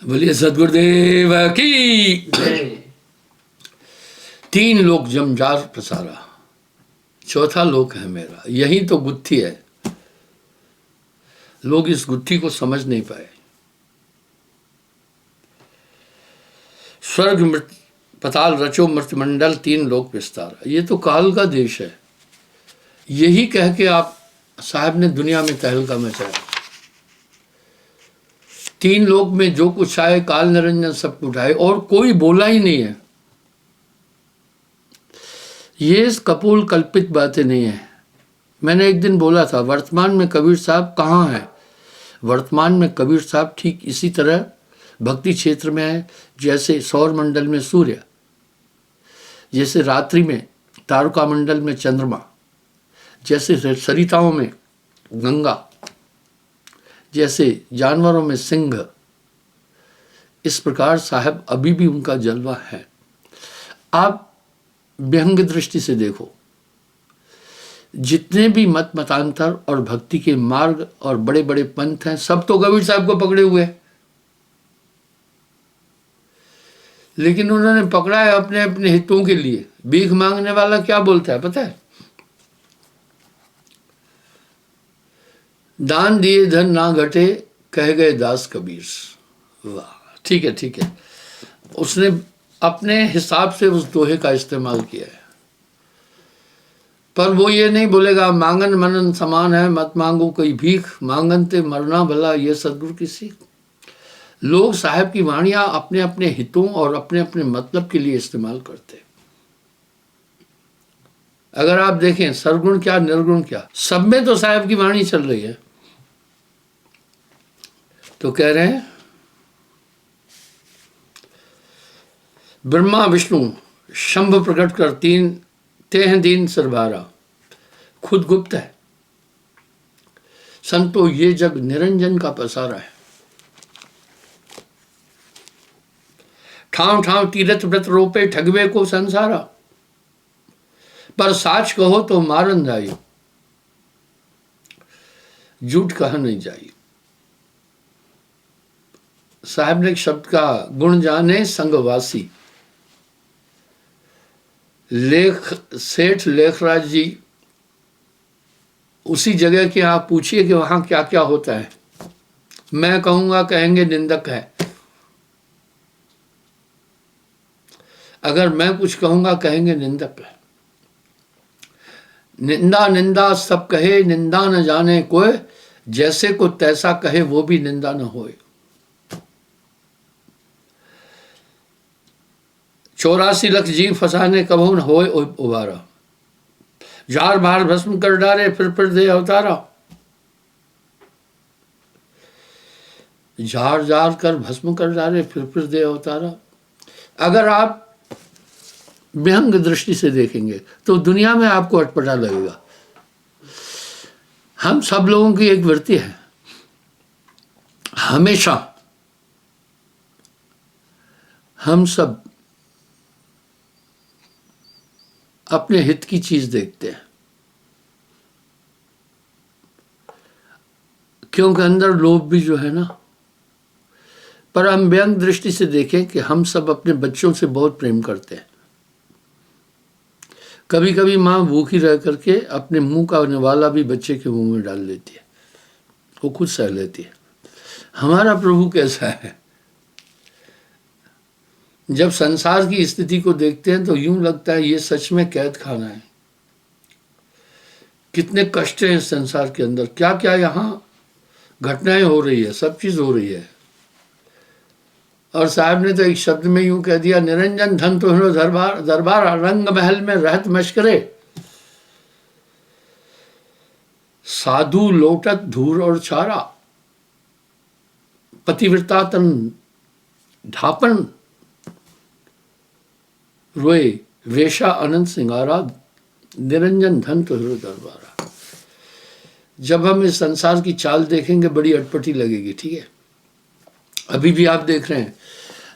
बोलिए सदगुरुदेव की। तीन लोक जमजार पसारा, चौथा लोक है मेरा। यही तो गुत्थी है, लोग इस गुत्थी को समझ नहीं पाए। स्वर्ग मृत पताल रचो मृतमंडल, तीन लोक विस्तारा। ये तो काल का देश है। यही कह के आप साहब ने दुनिया में तहलका मचाया। तीन लोक में जो कुछ आए काल निरंजन सब उठाए, और कोई बोला ही नहीं है। ये कपोल कल्पित बातें नहीं है। मैंने एक दिन बोला था, वर्तमान में कबीर साहब कहाँ हैं? वर्तमान में कबीर साहब ठीक इसी तरह भक्ति क्षेत्र में है जैसे सौर मंडल में सूर्य, जैसे रात्रि में तारका मंडल में चंद्रमा, जैसे सरिताओं में गंगा, जैसे जानवरों में सिंह। इस प्रकार साहब अभी भी उनका जलवा है। आप व्यंग दृष्टि से देखो, जितने भी मत मतांतर और भक्ति के मार्ग और बड़े बड़े पंथ हैं, सब तो कबीर साहब को पकड़े हुए हैं। लेकिन उन्होंने पकड़ा है अपने अपने हितों के लिए। भीख मांगने वाला क्या बोलता है पता है? दान दिए धन ना घटे, कह गए दास कबीर। वाह, ठीक है ठीक है। उसने अपने हिसाब से उस दोहे का इस्तेमाल किया है, पर वो ये नहीं बोलेगा मांगन मनन समान है, मत मांगो कोई भीख, मांगन ते मरना भला, ये सदगुरु की सीख। लोग साहब की वाणियां अपने अपने हितों और अपने अपने मतलब के लिए इस्तेमाल करते हैं। अगर आप देखें सरगुण क्या निर्गुण क्या, सब में तो साहब की वाणी चल रही है। तो कह रहे हैं ब्रह्मा विष्णु शंभ प्रकट कर तीन, तेह दीन सरभारा। खुद गुप्त है, संतो ये जग निरंजन का पसारा है। ठाव ठाव तीरथ व्रत रोपे, ठगवे को संसारा, पर साच कहो तो मारन जाई, झूठ कहा नहीं जाई। साहब ने एक शब्द का गुण जाने संगवासी। सेठ लेखराज जी उसी जगह के, आप पूछिए कि वहां क्या क्या होता है। मैं कहूंगा कहेंगे निंदक है, अगर मैं कुछ कहूंगा कहेंगे निंदक है। निंदा निंदा सब कहे, निंदा न जाने कोई, जैसे को तैसा कहे वो भी निंदा न होए। 84 लाख जीव फसाने कबहू न होए उबारा, जार बार भस्म कर डारे फिर दे अवतारा। जार जार कर भस्म कर डारे फिर दे अवतारा। अगर आप व्यंग दृष्टि से देखेंगे तो दुनिया में आपको अटपटा लगेगा। हम सब लोगों की एक वृत्ति है, हमेशा हम सब अपने हित की चीज देखते हैं, क्योंकि अंदर लोभ भी जो है ना। पर हम व्यंग दृष्टि से देखें कि हम सब अपने बच्चों से बहुत प्रेम करते हैं। कभी कभी माँ भूखी रह करके अपने मुंह का निवाला भी बच्चे के मुंह में डाल लेती है, वो खुद सह लेती है। हमारा प्रभु कैसा है? जब संसार की स्थिति को देखते हैं तो यूं लगता है ये सच में कैद खाना है। कितने कष्ट हैं इस संसार के अंदर, क्या क्या यहाँ घटनाएं हो रही है, सब चीज हो रही है। और साहब ने तो एक शब्द में यूं कह दिया, निरंजन धन तो हिरो दरबार, दरबार रंग महल में रहत मशकरे, साधु लोटत धूर और चारा, पतिव्रता तन ढापन रोए, वेशा अनंत सिंगारा, निरंजन धन तो हिरो दरबारा। जब हम इस संसार की चाल देखेंगे बड़ी अटपटी लगेगी, ठीक है। अभी भी आप देख रहे हैं,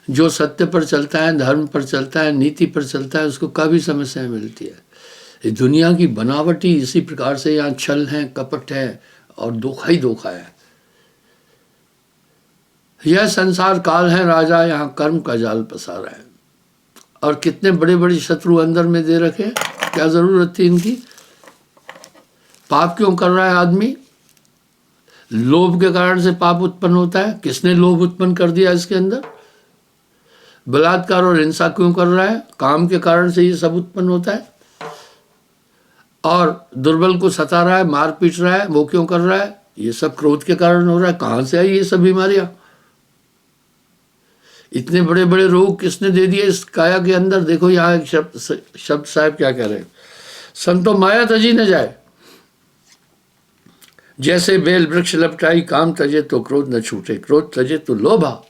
जो सत्य पर चलता है, धर्म पर चलता है, नीति पर चलता है, उसको काफ़ी समस्याएं मिलती है। ये दुनिया की बनावटी इसी प्रकार से यहाँ छल है, कपट है और धोखा ही धोखा है। यह संसार काल है राजा, यहाँ कर्म का जाल पसारा है। और कितने बड़े बड़े शत्रु अंदर में दे रखे, क्या जरूरत थी इनकी। पाप क्यों कर रहा है आदमी? लोभ के कारण से पाप उत्पन्न होता है। किसने लोभ उत्पन्न कर दिया इसके अंदर? बलात्कार और हिंसा क्यों कर रहा है? काम के कारण से ये सब उत्पन्न होता है। और दुर्बल को सता रहा है, मार पीट रहा है, वो क्यों कर रहा है? ये सब क्रोध के कारण हो रहा है। कहाँ से आई ये सब बीमारियां? इतने बड़े बड़े रोग किसने दे दिए इस काया के अंदर? देखो यहाँ एक शब्द साहब क्या कह रहे हैं, संतो माया तजी न जाए, जैसे बेल वृक्ष लपटाई, काम तजे तो क्रोध न छूटे, क्रोध तजे तो लोभा।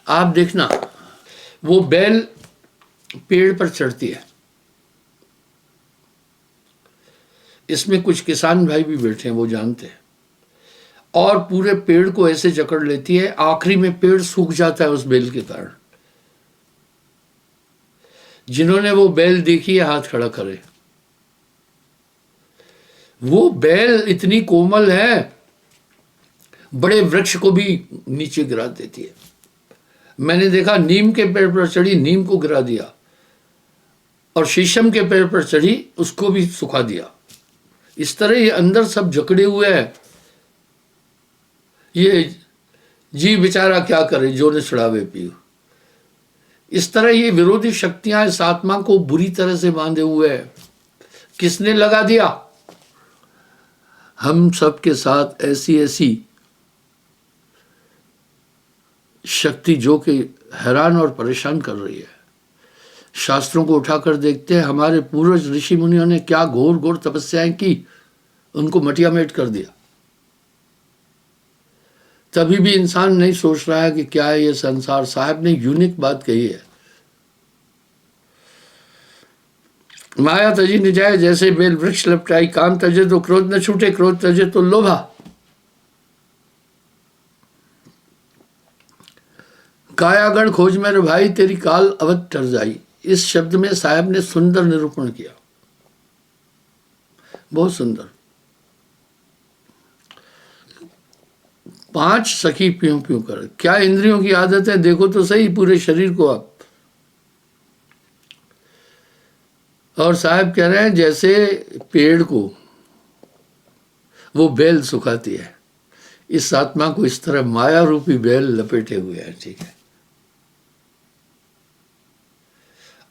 आप देखना, वो बेल पेड़ पर चढ़ती है, इसमें कुछ किसान भाई भी बैठे हैं, वो जानते हैं, और पूरे पेड़ को ऐसे जकड़ लेती है, आखिरी में पेड़ सूख जाता है उस बेल के कारण। जिन्होंने वो बेल देखी है हाथ खड़ा करे। वो बेल इतनी कोमल है, बड़े वृक्ष को भी नीचे गिरा देती है। मैंने देखा नीम के पेड़ पर चढ़ी, नीम को गिरा दिया, और शीशम के पेड़ पर चढ़ी, उसको भी सुखा दिया। इस तरह ये अंदर सब जकड़े हुए हैं। ये जीव बेचारा क्या करे, जो ने छुड़ावे पियो। इस तरह ये विरोधी शक्तियां इस आत्मा को बुरी तरह से बांधे हुए हैं। किसने लगा दिया? हम सब के साथ ऐसी ऐसी शक्ति जो कि हैरान और परेशान कर रही है। शास्त्रों को उठाकर देखते हैं, हमारे पूर्वज ऋषि मुनियों ने क्या घोर घोर तपस्याएं की, उनको मटिया मेट कर दिया। तभी भी इंसान नहीं सोच रहा है कि क्या है ये संसार। साहब ने यूनिक बात कही है, माया तजी न जाए, जैसे बेल वृक्ष लपटाई, काम तजे तो क्रोध न छूटे, क्रोध तजे तो लोभा। कायागढ़ खोज मेरे भाई, तेरी काल अवध टर जाई। इस शब्द में साहब ने सुंदर निरूपण किया, बहुत सुंदर। 5 सखी प्यूं प्यूं कर, क्या इंद्रियों की आदत है, देखो तो सही पूरे शरीर को आप। और साहब कह रहे हैं जैसे पेड़ को वो बेल सुखाती है, इस आत्मा को इस तरह माया रूपी बेल लपेटे हुए है, ठीक है,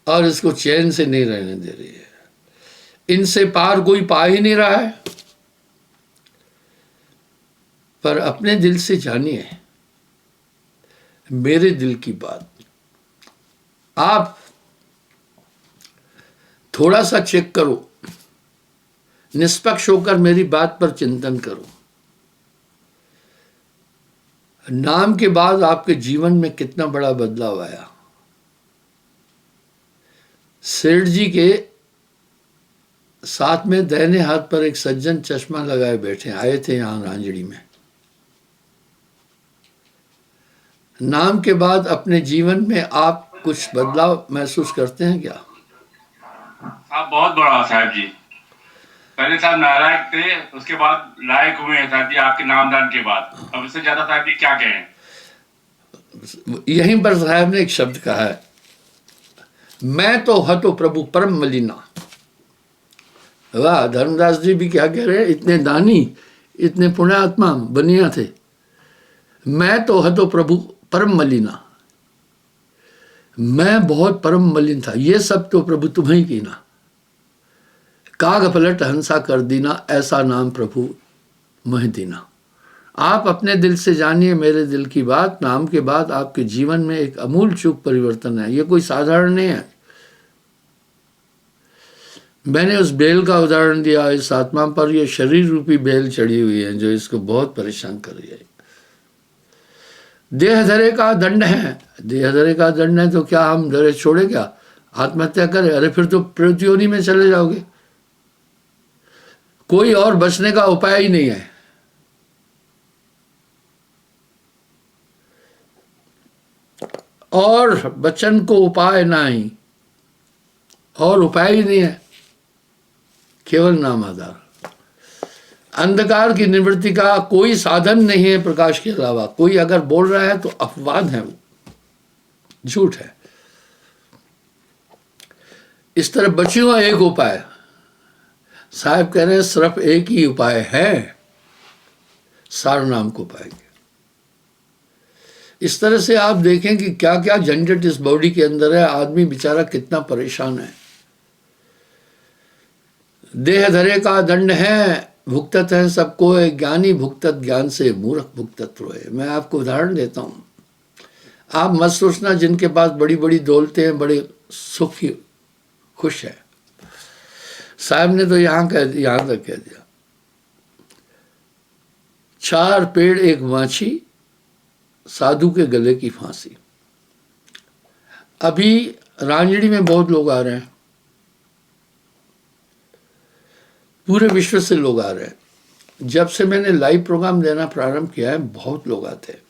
और इसको चैन से नहीं रहने दे रही है। इनसे पार कोई पा ही नहीं रहा है। पर अपने दिल से जानिए मेरे दिल की बात। आप थोड़ा सा चेक करो, निष्पक्ष होकर मेरी बात पर चिंतन करो। नाम के बाद आपके जीवन में कितना बड़ा बदलाव आया। सेठ जी के साथ में दाहिने हाथ पर एक सज्जन चश्मा लगाए बैठे आए थे यहां रांजड़ी में। नाम के बाद अपने जीवन में आप कुछ बदलाव महसूस करते हैं क्या? आप बहुत बड़ा साहब जी। पहले साहब नालायक थे, उसके बाद लायक हुए हैं साहब जी आपके नामदान के बाद। अब इससे ज्यादा साहब जी क्या कहें। यहीं पर साहब ने एक शब्द कहा है, मैं तो हतो प्रभु परम मलिना। वाह, धर्मदास जी भी क्या कह रहे हैं, इतने दानी, इतने पुण्यात्मा बनिया थे। मैं तो हतो प्रभु परम मलिना, मैं बहुत परम मलिन था, ये सब तो प्रभु तुम्हें की ना। काग पलट हंसा कर दीना, ऐसा नाम प्रभु मह दीना। आप अपने दिल से जानिए मेरे दिल की बात। नाम के बाद आपके जीवन में एक अमूल चूक परिवर्तन है, ये कोई साधारण नहीं है। मैंने उस बेल का उदाहरण दिया, इस आत्मा पर ये शरीर रूपी बेल चढ़ी हुई है जो इसको बहुत परेशान कर रही है। देह धरे का दंड है, देह धरे का दंड है तो क्या हम धरे छोड़े क्या, आत्महत्या करें? अरे फिर तो प्रत्योनि में चले जाओगे, कोई और बचने का उपाय ही नहीं है। और बचन को उपाय नहीं, और उपाय ही नहीं है, केवल नाम आधार। अंधकार की निवृत्ति का कोई साधन नहीं है प्रकाश के अलावा। कोई अगर बोल रहा है तो अपवाद है, वो झूठ है। इस तरह बच्चों एक उपाय, साहब कह रहे हैं सिर्फ एक ही उपाय है, सार नाम को पाएंगे। इस तरह से आप देखें कि क्या क्या झंझट इस बॉडी के अंदर है, आदमी बेचारा कितना परेशान है। देह धरे का दंड है, भुगतत है सबको, ज्ञानी भुगतत ज्ञान से, मूर्ख भुगतत रोए। मैं आपको उदाहरण देता हूं, आप मत सोचना जिनके पास बड़ी बड़ी दौलतें हैं बड़े सुखी खुश है। साहब ने तो यहां तक कह दिया, 4 पेड़ एक माछी, साधु के गले की फांसी। अभी रांझड़ी में बहुत लोग आ रहे हैं, पूरे विश्व से लोग आ रहे हैं। जब से मैंने लाइव प्रोग्राम देना प्रारंभ किया है बहुत लोग आते हैं।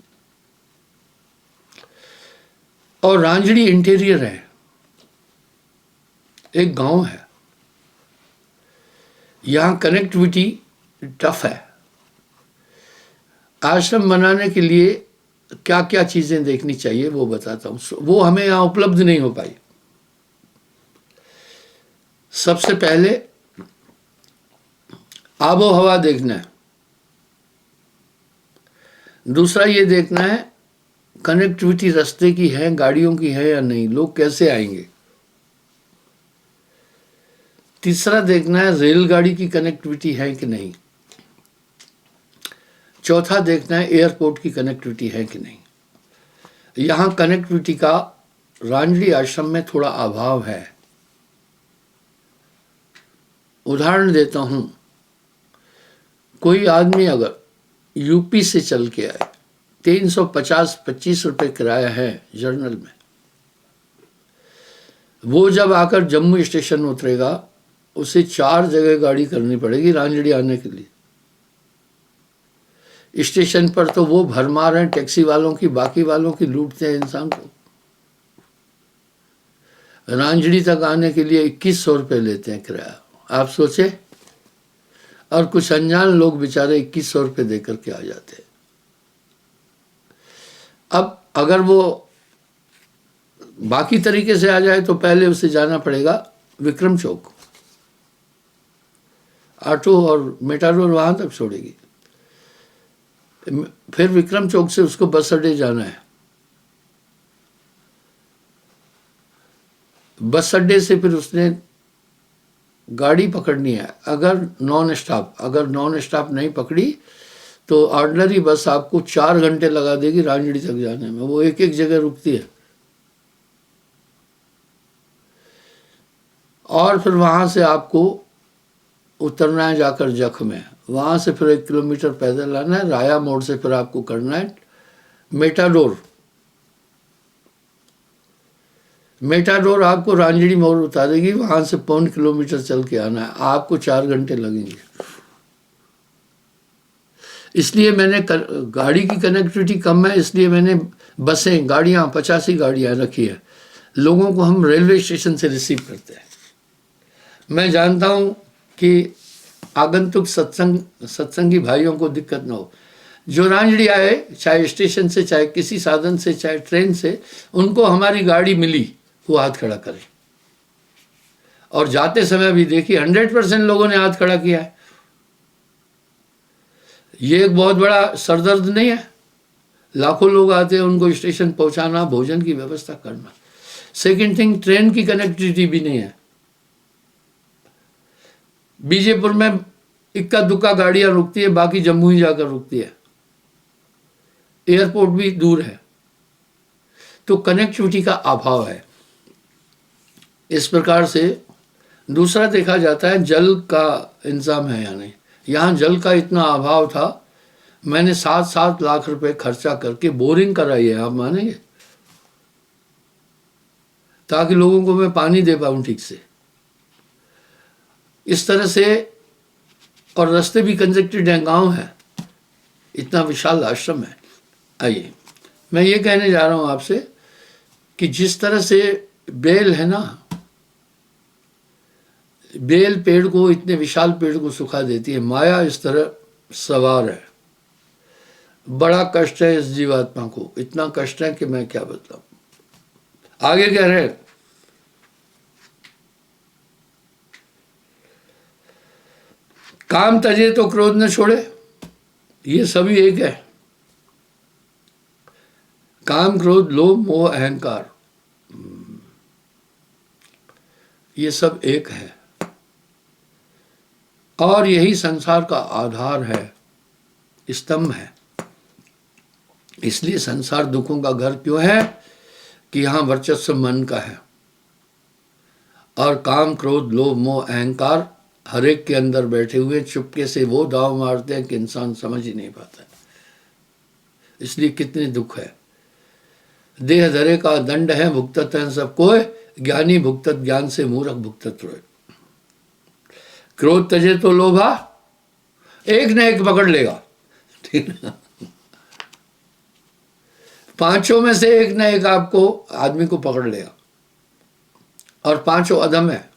और रांझड़ी इंटीरियर है, एक गांव है, यहां कनेक्टिविटी टफ है। आश्रम बनाने के लिए क्या क्या चीजें देखनी चाहिए वो बताता हूं, वो हमें यहां उपलब्ध नहीं हो पाई। सबसे पहले आबो हवा देखना है, दूसरा ये देखना है कनेक्टिविटी रास्ते की है, गाड़ियों की है या नहीं, लोग कैसे आएंगे। तीसरा देखना है रेलगाड़ी की कनेक्टिविटी है कि नहीं। चौथा देखना है एयरपोर्ट की कनेक्टिविटी है कि नहीं। यहां कनेक्टिविटी का रांझड़ी आश्रम में थोड़ा अभाव है। उदाहरण देता हूं, कोई आदमी अगर यूपी से चल के आए, 350-25 रुपए किराया है जर्नल में, वो जब आकर जम्मू स्टेशन उतरेगा उसे 4 जगह गाड़ी करनी पड़ेगी रांझड़ी आने के लिए। स्टेशन पर तो वो भरमार हैं टैक्सी वालों की, बाकी वालों की लूटते हैं इंसान को। रांझड़ी तक आने के लिए 2100 रुपये लेते हैं किराया, आप सोचे। और कुछ अनजान लोग बेचारे 2100 रुपये देकर के आ जाते हैं। अब अगर वो बाकी तरीके से आ जाए तो पहले उसे जाना पड़ेगा विक्रम चौक, ऑटो और मेटाडोर वहां तक छोड़ेगी, फिर विक्रम चौक से उसको बस अड्डे जाना है, बस अड्डे से फिर उसने गाड़ी पकड़नी है। अगर नॉन स्टॉप नहीं पकड़ी तो ऑर्डिनरी बस आपको 4 घंटे लगा देगी रांझड़ी तक जाने में, वो एक एक जगह रुकती है। और फिर वहां से आपको उतरना है जाकर जख में, वहां से फिर 1 किलोमीटर पैदल आना है, राया मोड़ से फिर आपको करना है मेटाडोर आपको रांझड़ी मोड़ उतारेगी, वहां से 1.25 किलोमीटर चल के आना है, आपको 4 घंटे लगेंगे। इसलिए मैंने गाड़ी की कनेक्टिविटी कम है, इसलिए मैंने बसें गाड़ियां 85 गाड़ियां रखी है। लोगों को हम रेलवे स्टेशन से रिसीव करते हैं। मैं जानता हूं कि आगंतुक सत्संगी भाइयों को दिक्कत ना हो, जो रांझड़ी आए चाहे स्टेशन से चाहे किसी साधन से चाहे ट्रेन से, उनको हमारी गाड़ी मिली वो हाथ खड़ा करें। और जाते समय भी देखिए 100% लोगों ने हाथ खड़ा किया है। ये एक बहुत बड़ा सरदर्द नहीं है, लाखों लोग आते हैं, उनको स्टेशन पहुंचाना, भोजन की व्यवस्था करना। सेकंड थिंग, ट्रेन की कनेक्टिविटी भी नहीं है। बीजेपुर में इक्का दुक्का गाड़ियां रुकती है, बाकी जम्मू ही जाकर रुकती है। एयरपोर्ट भी दूर है, तो कनेक्टिविटी का अभाव है। इस प्रकार से दूसरा देखा जाता है जल का इंतजाम है या नहीं। यहाँ जल का इतना अभाव था, मैंने 7-7 लाख रुपए खर्चा करके बोरिंग कराई है, आप मानेंगे, ताकि लोगों को मैं पानी दे पाऊँ ठीक से। इस तरह से, और रास्ते भी कंजेक्टेड हैं, गांव है, इतना विशाल आश्रम है। आइए, मैं ये कहने जा रहा हूं आपसे कि जिस तरह से बेल है ना, बेल पेड़ को, इतने विशाल पेड़ को सुखा देती है। माया इस तरह सवार है। बड़ा कष्ट है इस जीवात्मा को, इतना कष्ट है कि मैं क्या बताऊं। आगे कह रहे हैं, काम तजे तो क्रोध न छोड़े। ये सभी एक है। काम, क्रोध, लोभ, मोह, अहंकार, ये सब एक है और यही संसार का आधार है, स्तंभ है। इसलिए संसार दुखों का घर क्यों है कि यहां वर्चस्व मन का है और काम, क्रोध, लोभ, मोह, अहंकार हर एक के अंदर बैठे हुए चुपके से वो दाव मारते हैं कि इंसान समझ ही नहीं पाता। इसलिए कितने दुख है। देह धरे का दंड है, भुगतत है सब कोय, ज्ञानी भुगतत ज्ञान से, मूर्ख भुगतत रोए। क्रोध तजे तो लोभा, एक न एक पकड़ लेगा, ठीक ना। पांचों में से एक न एक आपको, आदमी को पकड़ लेगा। और पांचों अधम है,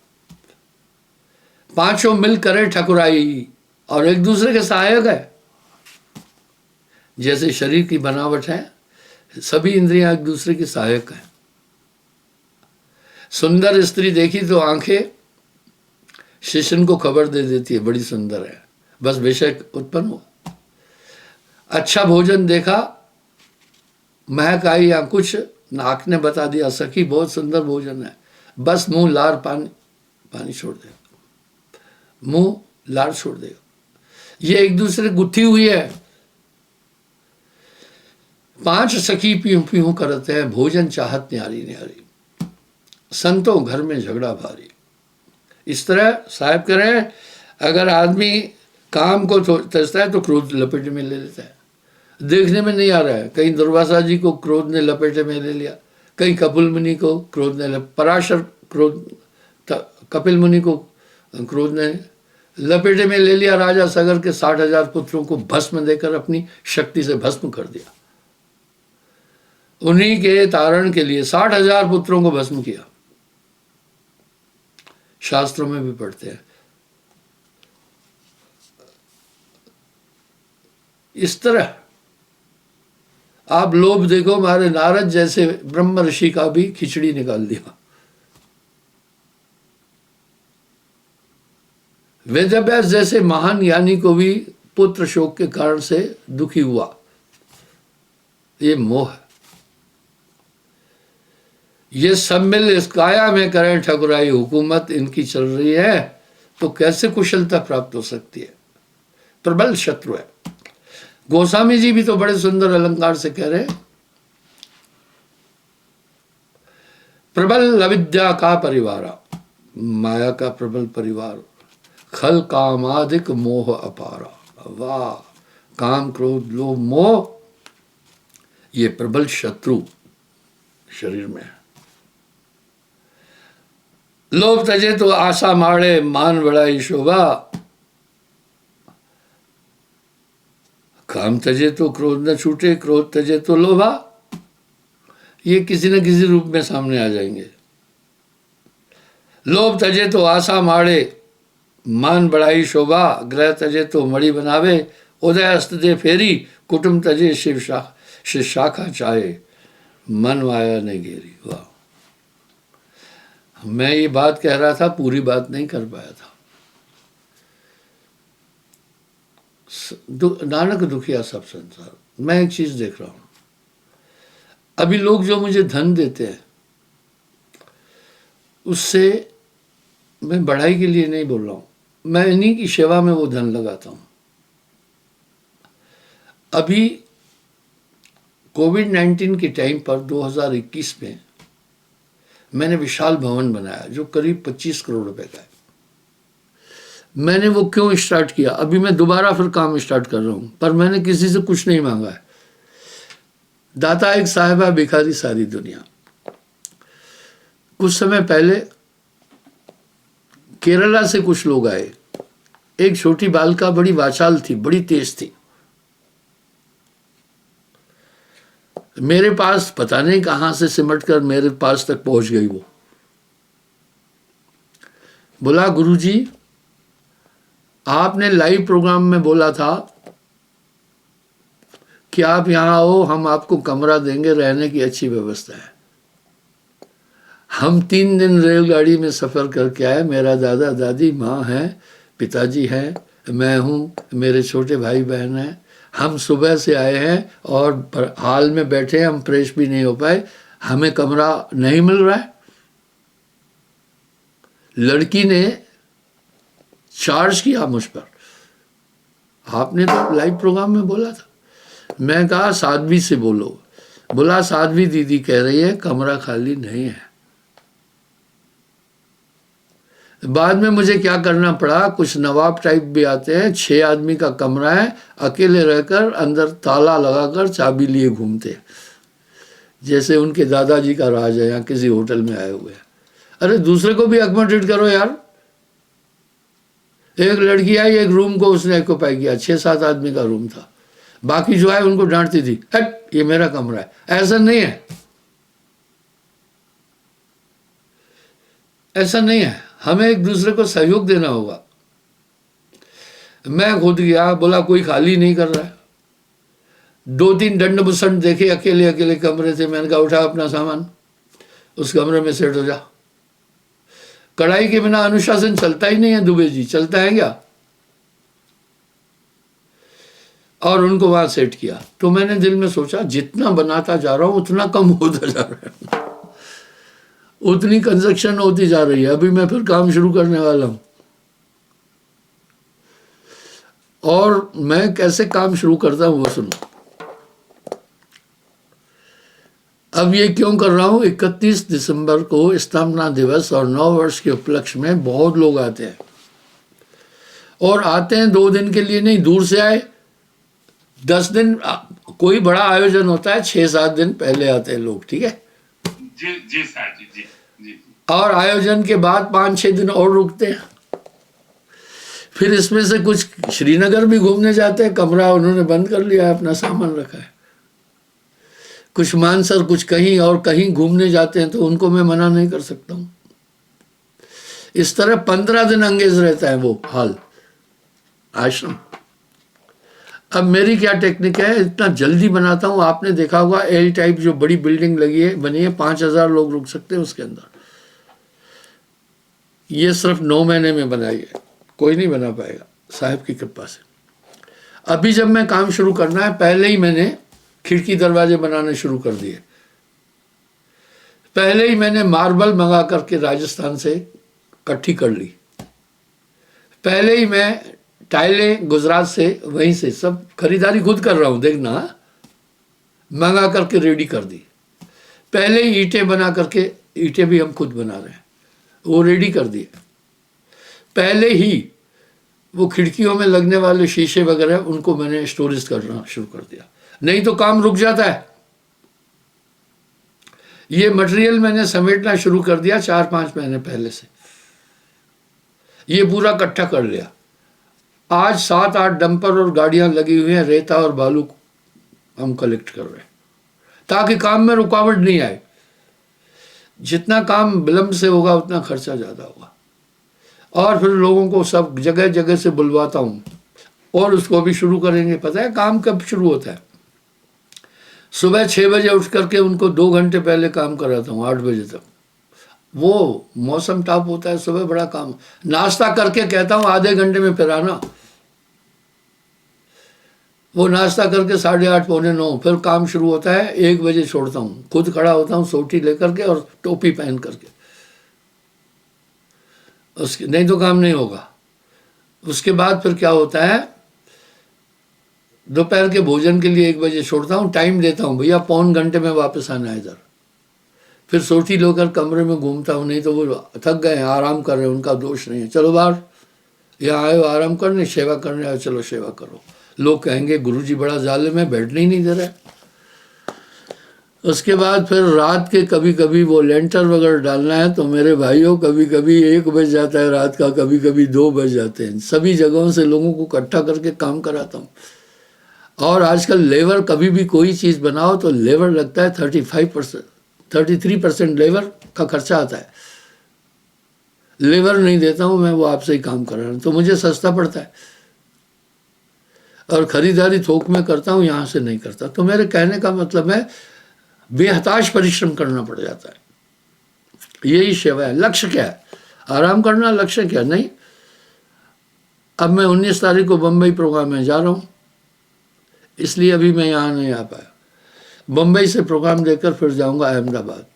पांचों मिल करे ठकुराई और एक दूसरे के सहायक है। जैसे शरीर की बनावट है, सभी इंद्रियां एक दूसरे की सहायक है। सुंदर स्त्री देखी तो आंखें शिष्यन को खबर दे देती है बड़ी सुंदर है, बस विषय उत्पन्न हो। अच्छा भोजन देखा, महक आई या कुछ, नाक ने बता दिया सखी बहुत सुंदर भोजन है, बस मुंह लार पानी छोड़ देगा, मुंह लार छोड़ देगा। ये एक दूसरे गुत्थी हुई है। पांच सखी पीहू पीहू करते हैं, भोजन चाहत न्यारी न्यारी, संतों घर में झगड़ा भारी। इस तरह साहब कह रहे हैं, अगर आदमी काम को तरसता है तो क्रोध लपेटे में ले लेता है। देखने में नहीं आ रहा है, कहीं दुर्वासा जी को क्रोध ने लपेटे में ले लिया, कहीं कपिल मुनि को क्रोध ने, पराशर क्रोध, कपिल मुनि को क्रोध ने लपेटे में ले लिया। राजा सगर के 60,000 पुत्रों को भस्म देकर अपनी शक्ति से भस्म कर दिया। उन्हीं के तारण के लिए 60,000 पुत्रों को भस्म किया। शास्त्रों में भी पढ़ते हैं। इस तरह आप लोभ देखो, हमारे नारद जैसे ब्रह्म ऋषि का भी खिचड़ी निकाल दिया। वेदव्यास जैसे महान ज्ञानी को भी पुत्र शोक के कारण से दुखी हुआ। ये मोह है। ये सब मिल इस काया में करें ठकुराई, हुकूमत इनकी चल रही है तो कैसे कुशलता प्राप्त हो सकती है। प्रबल शत्रु है। गोस्वामी जी भी तो बड़े सुंदर अलंकार से कह रहे हैं, प्रबल अविद्या का परिवारा, माया का प्रबल परिवार, खल कामादिक मोह अपारा। वाह, काम, क्रोध, लोभ, मोह, ये प्रबल शत्रु शरीर में है। लोभ तजे तो आशा माड़े, मान बड़ाई शोभा, काम तजे तो क्रोध न छूटे, क्रोध तजे तो लोभा। ये किसी न किसी रूप में सामने आ जाएंगे। लोभ तजे तो आशा माड़े, मान बड़ाई शोभा, ग्रह तजे तो मणि बनावे, उदय अस्त दे फेरी, कुटुंब तजे शिव शाखा चाहे, मन माया ने घेरी। वाह, मैं ये बात कह रहा था, पूरी बात नहीं कर पाया था। नानक दुखिया सब संसार। मैं एक चीज देख रहा हूं, अभी लोग जो मुझे धन देते हैं उससे मैं बढ़ाई के लिए नहीं बोल रहा हूं, मैं इन्हीं की सेवा में वो धन लगाता हूं। अभी कोविड-19 के टाइम पर 2021 में मैंने विशाल भवन बनाया जो करीब 25 करोड़ रुपए का है। मैंने वो क्यों स्टार्ट किया, अभी मैं दोबारा फिर काम स्टार्ट कर रहा हूं, पर मैंने किसी से कुछ नहीं मांगा है। दाता एक साहिबा, भिखारी सारी दुनिया। कुछ समय पहले केरला से कुछ लोग आए। एक छोटी बालिका बड़ी वाचाल थी, बड़ी तेज थी। मेरे पास पता नहीं कहां से सिमट कर मेरे पास तक पहुंच गई वो। बोला गुरुजी आपने लाइव प्रोग्राम में बोला था कि आप यहाँ आओ, हम आपको कमरा देंगे, रहने की अच्छी व्यवस्था है। हम 3 दिन रेलगाड़ी में सफ़र करके आए, मेरा दादा दादी, माँ है, पिताजी हैं, मैं हूँ, मेरे छोटे भाई बहन हैं। हम सुबह से आए हैं और हाल में बैठे हैं, हम फ्रेश भी नहीं हो पाए, हमें कमरा नहीं मिल रहा है। लड़की ने चार्ज किया मुझ पर, आपने तो लाइव प्रोग्राम में बोला था। मैं कहा साध्वी से बोलो। बोला साध्वी दीदी कह रही है कमरा खाली नहीं है। बाद में मुझे क्या करना पड़ा, कुछ नवाब टाइप भी आते हैं, 6 आदमी का कमरा है, अकेले रहकर अंदर ताला लगाकर चाबी लिए घूमते, जैसे उनके दादाजी का राज है, यहाँ किसी होटल में आए हुए हैं। अरे दूसरे को भी अकोमोडेट करो यार। एक लड़की आई, एक रूम को उसने ऑक्यूपाई किया, 6-7 आदमी का रूम था, बाकी जो है उनको डांटती थी, हट ये मेरा कमरा है। ऐसा नहीं है, ऐसा नहीं है, हमें एक दूसरे को सहयोग देना होगा। मैं खुद गया, बोला कोई खाली नहीं कर रहा है। 2-3 दंड मुसंड देखे, अकेले अकेले कमरे थे। मैंने कहा उठा अपना सामान, उस कमरे में सेट हो जा। कढ़ाई के बिना अनुशासन चलता ही नहीं है दुबे जी, चलता है क्या? और उनको वहां सेट किया। तो मैंने दिल में सोचा जितना बनाता जा रहा हूं उतना कम होता जा रहा है, उतनी कंस्ट्रक्शन होती जा रही है। अभी मैं फिर काम शुरू करने वाला हूं। और मैं कैसे काम शुरू करता हूं वो सुनो। अब ये क्यों कर रहा हूं, 31 दिसंबर को स्थापना दिवस और 9 वर्ष के उपलक्ष्य में बहुत लोग आते हैं, और आते हैं 2 दिन के लिए नहीं, दूर से आए 10 दिन। कोई बड़ा आयोजन होता है 6-7 दिन पहले आते हैं लोग, ठीक है जी जी सर जी जी जी। और आयोजन के बाद 5-6 दिन और रुकते हैं। फिर इसमें से कुछ श्रीनगर भी घूमने जाते हैं, कमरा उन्होंने बंद कर लिया है, अपना सामान रखा है। कुछ मानसर, कुछ कहीं और कहीं घूमने जाते हैं, तो उनको मैं मना नहीं कर सकता हूँ। इस तरह 15 दिन अंगेज रहता है वो हाल, आश्रम। अब मेरी क्या टेक्निक है, इतना जल्दी बनाता हूँ। आपने देखा होगा एल टाइप जो बड़ी बिल्डिंग लगी है, बनी है, 5000 लोग रुक सकते हैं उसके अंदर। ये सिर्फ 9 महीने में बनाई है, कोई नहीं बना पाएगा साहब की कृपा से। अभी जब मैं काम शुरू करना है, पहले ही मैंने खिड़की दरवाजे बनाने शुरू कर दिए। पहले ही मैंने मार्बल मंगा करके राजस्थान से इकट्ठी कर ली। पहले ही मैं टाइलें गुजरात से, वहीं से सब खरीदारी खुद कर रहा हूँ, देखना, मंगा करके रेडी कर दी। पहले ही ईंटें बना करके, ईंटें भी हम खुद बना रहे हैं, वो रेडी कर दिए। पहले ही वो खिड़कियों में लगने वाले शीशे वगैरह, उनको मैंने स्टोरेज करना शुरू कर दिया, नहीं तो काम रुक जाता है। ये मटेरियल मैंने समेटना शुरू कर दिया 4-5 महीने पहले से। ये पूरा इकट्ठा कर लिया। आज 7-8 डंपर और गाड़ियां लगी हुई हैं, रेता और बालू हम कलेक्ट कर रहे हैं, ताकि काम में रुकावट नहीं आए। जितना काम विलंब से होगा उतना खर्चा ज़्यादा होगा। और फिर लोगों को सब जगह जगह से बुलवाता हूँ, और उसको भी शुरू करेंगे। पता है काम कब शुरू होता है? सुबह 6 बजे उठ करके उनको 2 घंटे पहले काम कराता हूँ, 8 बजे तक। वो मौसम टॉप होता है, सुबह बड़ा काम। नाश्ता करके कहता हूँ आधे घंटे में फिर आना। वो नाश्ता करके 8:30 पौने 9 फिर काम शुरू होता है। 1 बजे छोड़ता हूँ, खुद खड़ा होता हूँ सोटी लेकर के और टोपी पहन करके। उसके नहीं तो काम नहीं होगा। उसके बाद फिर क्या होता है, दोपहर के भोजन के लिए 1 बजे छोड़ता हूँ, टाइम देता हूँ, भैया 1/4 घंटे में वापस आना है इधर। फिर सोटी लेकर कमरे में घूमता हूँ, नहीं तो वो थक गए हैं, आराम कर रहे हैं, उनका दोष नहीं है। चलो बाहर, यहाँ आए हो आराम करने, सेवा करने आए, चलो सेवा करो। लोग कहेंगे गुरुजी बड़ा जालिम है, बैठने ही नहीं दे रहे। उसके बाद फिर रात के कभी कभी वो लेंटर वगैरह डालना है, तो मेरे भाइयों कभी कभी 1 बज जाता है रात का, कभी कभी 2 बज जाते हैं। सभी जगहों से लोगों को इकट्ठा करके काम कराता हूँ। और आजकल लेबर, कभी भी कोई चीज़ बनाओ तो लेबर लगता है 35%, 33% लेबर का खर्चा आता है। लेबर नहीं देता हूँ मैं, वो आपसे ही काम करा रहा हूँ, तो मुझे सस्ता पड़ता है। और खरीदारी थोक में करता हूँ, यहाँ से नहीं करता। तो मेरे कहने का मतलब है बेहताश परिश्रम करना पड़ जाता है, यही सेवा है। लक्ष्य क्या है? आराम करना लक्ष्य क्या? नहीं। अब मैं 19 तारीख को बम्बई प्रोग्राम में जा रहा हूँ, इसलिए अभी मैं यहाँ नहीं आ पाया। बम्बई से प्रोग्राम देकर फिर जाऊंगा अहमदाबाद।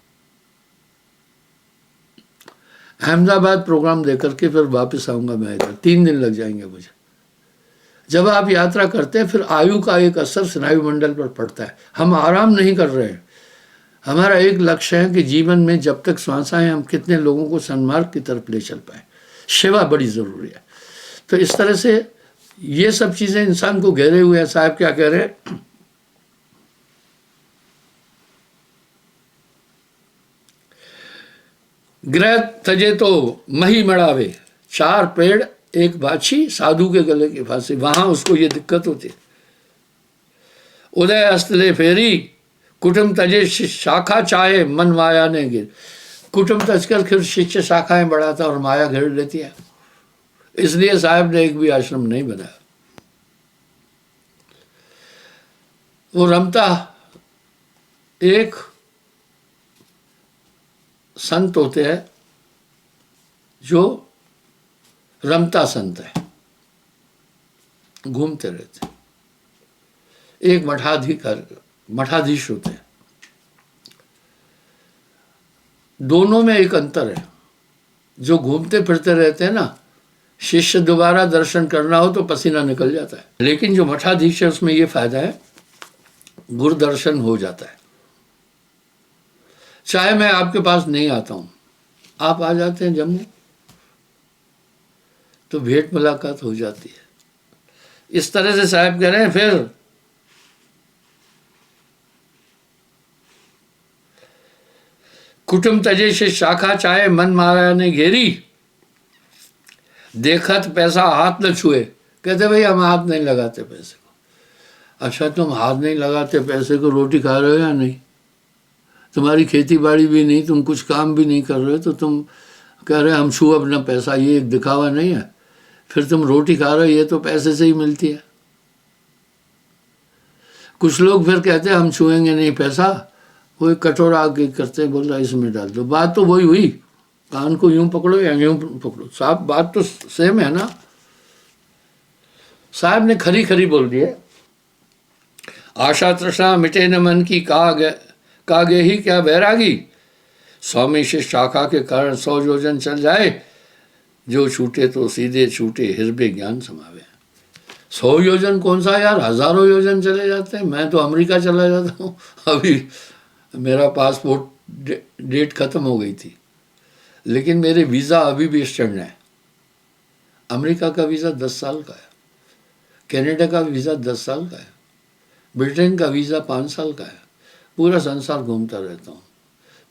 अहमदाबाद प्रोग्राम देकर के फिर वापस आऊंगा मैं इधर। 3 दिन लग जाएंगे मुझे। जब आप यात्रा करते हैं फिर आयु का एक असर स्नायु मंडल पर पड़ता है। हम आराम नहीं कर रहे हैं। हमारा एक लक्ष्य है कि जीवन में जब तक श्वास है हम कितने लोगों को सन्मार्ग की तरफ ले चल पाए। सेवा बड़ी ज़रूरी है। तो इस तरह से ये सब चीज़ें इंसान को घेरे हुए हैं। साहब क्या कह रहे हैं? ग्रह तजे तो मही मड़ावे, 4 पेड़ एक बाछी, साधु के गले की फांसी। वहां उसको ये दिक्कत होती है। उदय अस्तले फेरी, कुटुम तजे शाखा चाहे, मन माया ने गिर। कुटुम तजकर फिर शिष्य शाखाएं बढ़ाता और माया घेर लेती है। इसलिए साहब ने एक भी आश्रम नहीं बनाया। वो रमता एक संत होते हैं जो रमता संत है, घूमते रहते हैं। एक मठाधीश होते हैं। दोनों में एक अंतर है। जो घूमते फिरते रहते हैं ना, शिष्य दोबारा दर्शन करना हो तो पसीना निकल जाता है। लेकिन जो मठाधीश है उसमें ये फायदा है, गुरु दर्शन हो जाता है। चाहे मैं आपके पास नहीं आता हूं, आप आ जाते हैं जम्मू तो भेंट मुलाकात हो जाती है। इस तरह से साहब कह रहे हैं फिर कुटुम तजे से शाखा चाहे, मन माया ने घेरी, देखत पैसा हाथ न छुए। कहते भाई हम हाथ नहीं लगाते पैसे को। अच्छा तुम हाथ नहीं लगाते पैसे को, रोटी खा रहे हो या नहीं? तुम्हारी खेती बाड़ी भी नहीं, तुम कुछ काम भी नहीं कर रहे, तो तुम कह रहे हम छू अपना पैसा, ये एक दिखावा नहीं है? फिर तुम रोटी खा रहे हो, ये तो पैसे से ही मिलती है। कुछ लोग फिर कहते हैं हम छुएंगे नहीं पैसा, वो एक कटोरा आगे करते हैं, बोल रहा इसमें डाल दो। बात तो वही हुई, कान को यूं पकड़ो या यूं पकड़ो, साहब बात तो सेम है ना। साहब ने खरी खरी बोल दिए। आशा तृष्णा मिटे न मन की, कागे ही क्या बैरागी, स्वामी से शाखा के कारण 100 योजन चल जाए, जो छूटे तो सीधे छूटे, हृदय ज्ञान समावे। 100 योजन कौन सा यार, हजारों योजन चले जाते हैं। मैं तो अमेरिका चला जाता हूँ। अभी मेरा पासपोर्ट डेट खत्म हो गई थी, लेकिन मेरे वीज़ा अभी भी स्टैंड है। अमेरिका का वीज़ा 10 साल का है, कनाडा का वीज़ा 10 साल का है, ब्रिटेन का वीज़ा 5 साल का है। पूरा संसार घूमता रहता हूँ।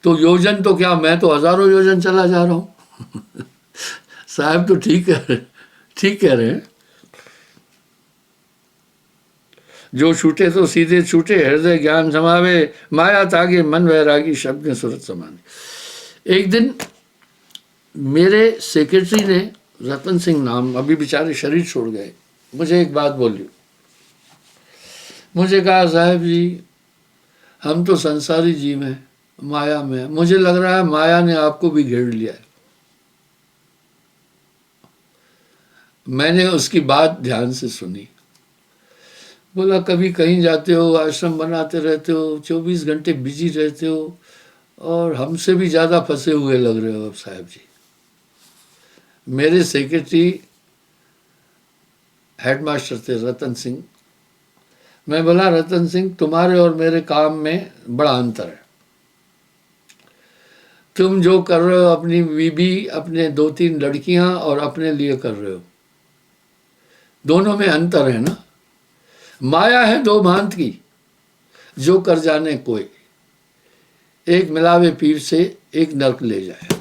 तो योजन तो क्या, मैं तो हजारों योजन चला जा रहा हूँ। साहब तो ठीक कह रहे हैं। जो छूटे तो सीधे छूटे, हृदय ज्ञान समावे, माया तागे मन वैरागी, शब्द ने सूरत समाने। एक दिन मेरे सेक्रेटरी ने, रतन सिंह नाम, अभी बेचारे शरीर छोड़ गए, मुझे एक बात बोली। मुझे कहा साहब जी हम तो संसारी जीव हैं, माया में। मुझे लग रहा है माया ने आपको भी घेर लिया है। मैंने उसकी बात ध्यान से सुनी। बोला कभी कहीं जाते हो, आश्रम बनाते रहते हो, 24 घंटे बिजी रहते हो, और हमसे भी ज़्यादा फंसे हुए लग रहे हो अब साहब जी। मेरे सेक्रेटरी हेडमास्टर थे रतन सिंह। मैं बोला रतन सिंह तुम्हारे और मेरे काम में बड़ा अंतर है। तुम जो कर रहे हो अपनी बीबी, अपने 2-3 लड़कियां और अपने लिए कर रहे हो, दोनों में अंतर है ना। माया है 2 भांत की, जो कर जाने कोई, एक मिलावे पीर से एक नर्क ले जाए।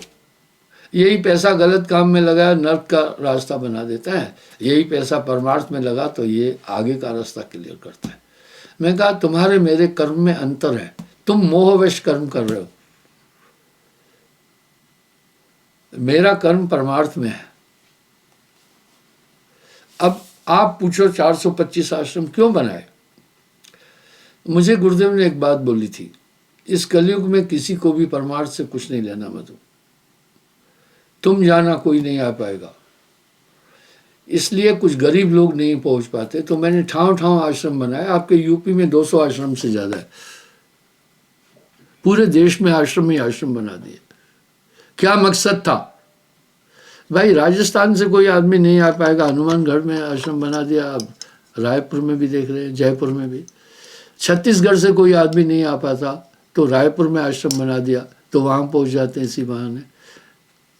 यही पैसा गलत काम में लगा नर्क का रास्ता बना देता है, यही पैसा परमार्थ में लगा तो ये आगे का रास्ता क्लियर करता है। मैं कहा तुम्हारे मेरे कर्म में अंतर है, तुम मोहवश कर्म कर रहे हो, मेरा कर्म परमार्थ में है। अब आप पूछो 425 आश्रम क्यों बनाए? मुझे गुरुदेव ने एक बात बोली थी, इस कलयुग में किसी को भी परमार्थ से कुछ नहीं लेना मधु, तुम जाना कोई नहीं आ पाएगा। इसलिए कुछ गरीब लोग नहीं पहुंच पाते, तो मैंने ठाव ठाव आश्रम बनाए। आपके यूपी में 200 आश्रम से ज़्यादा है, पूरे देश में आश्रम ही आश्रम बना दिए। क्या मकसद था भाई? राजस्थान से कोई आदमी नहीं आ पाएगा, हनुमानगढ़ में आश्रम बना दिया, अब रायपुर में भी देख रहे हैं, जयपुर में भी। छत्तीसगढ़ से कोई आदमी नहीं आ पाता तो रायपुर में आश्रम बना दिया, तो वहाँ पहुँच जाते हैं इसी बहाने।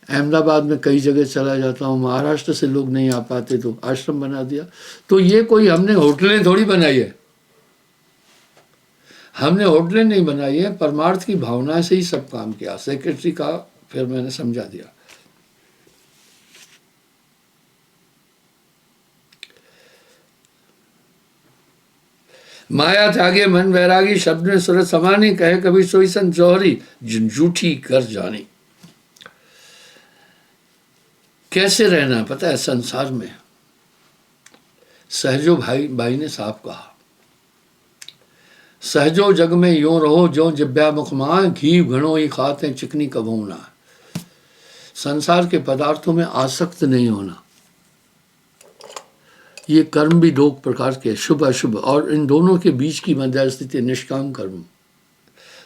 अहमदाबाद में कई जगह चला जाता हूँ, महाराष्ट्र से लोग नहीं आ पाते तो आश्रम बना दिया। तो ये कोई हमने होटलें थोड़ी बनाई है, हमने होटलें नहीं बनाई है, परमार्थ की भावना से ही सब काम किया। सेक्रेटरी का फिर मैंने समझा दिया। माया त्यागे मन वैरागी, शब्द में सूरत समानी, कहे कभी सोई सन जौहरी, झूठी कर जानी। कैसे रहना पता है संसार में? सहजो बाई ने साफ कहा, सहजो जग में यूं रहो जो जिब्या मुख मां, घी घणो ही खाते चिकनी कबो ना। संसार के पदार्थों में आसक्त नहीं होना। ये कर्म भी दो प्रकार के, शुभ अशुभ, और इन दोनों के बीच की मध्य स्थिति निष्काम कर्म।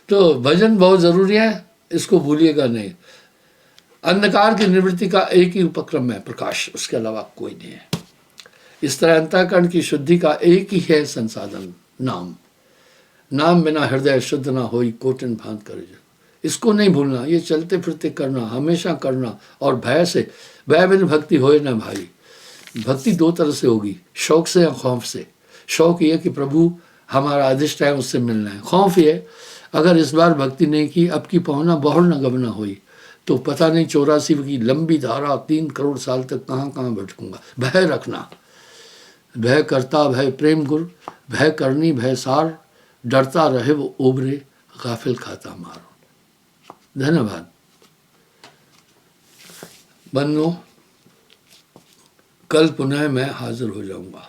तो भजन बहुत जरूरी है, इसको भूलिएगा नहीं। अंधकार की निवृत्ति का एक ही उपक्रम है, प्रकाश, उसके अलावा कोई नहीं है। इस तरह अंतःकरण की शुद्धि का एक ही है संसाधन, नाम। नाम बिना हृदय शुद्ध ना होई, कोटिन भांत करे जो। इसको नहीं भूलना, ये चलते फिरते करना, हमेशा करना, और भय से। भय बिन भक्ति होए ना भाई। भक्ति दो तरह से होगी, शौक से या खौफ से। शौक ये कि प्रभु हमारा अधिष्ट है, उससे मिलना है। खौफ ये, अगर इस बार भक्ति नहीं की, अब की पहुना बहुर न गबना हुई, तो पता नहीं 84 की लंबी धारा 3 करोड़ साल तक कहाँ कहाँ भटकूंगा। भय रखना, भय करता भय प्रेम गुर, भय करनी भय सार, डरता रहे वो ओबरे, गाफिल खाता मारो। धन्यवाद बंधुओं, कल पुनः मैं हाजिर हो जाऊंगा।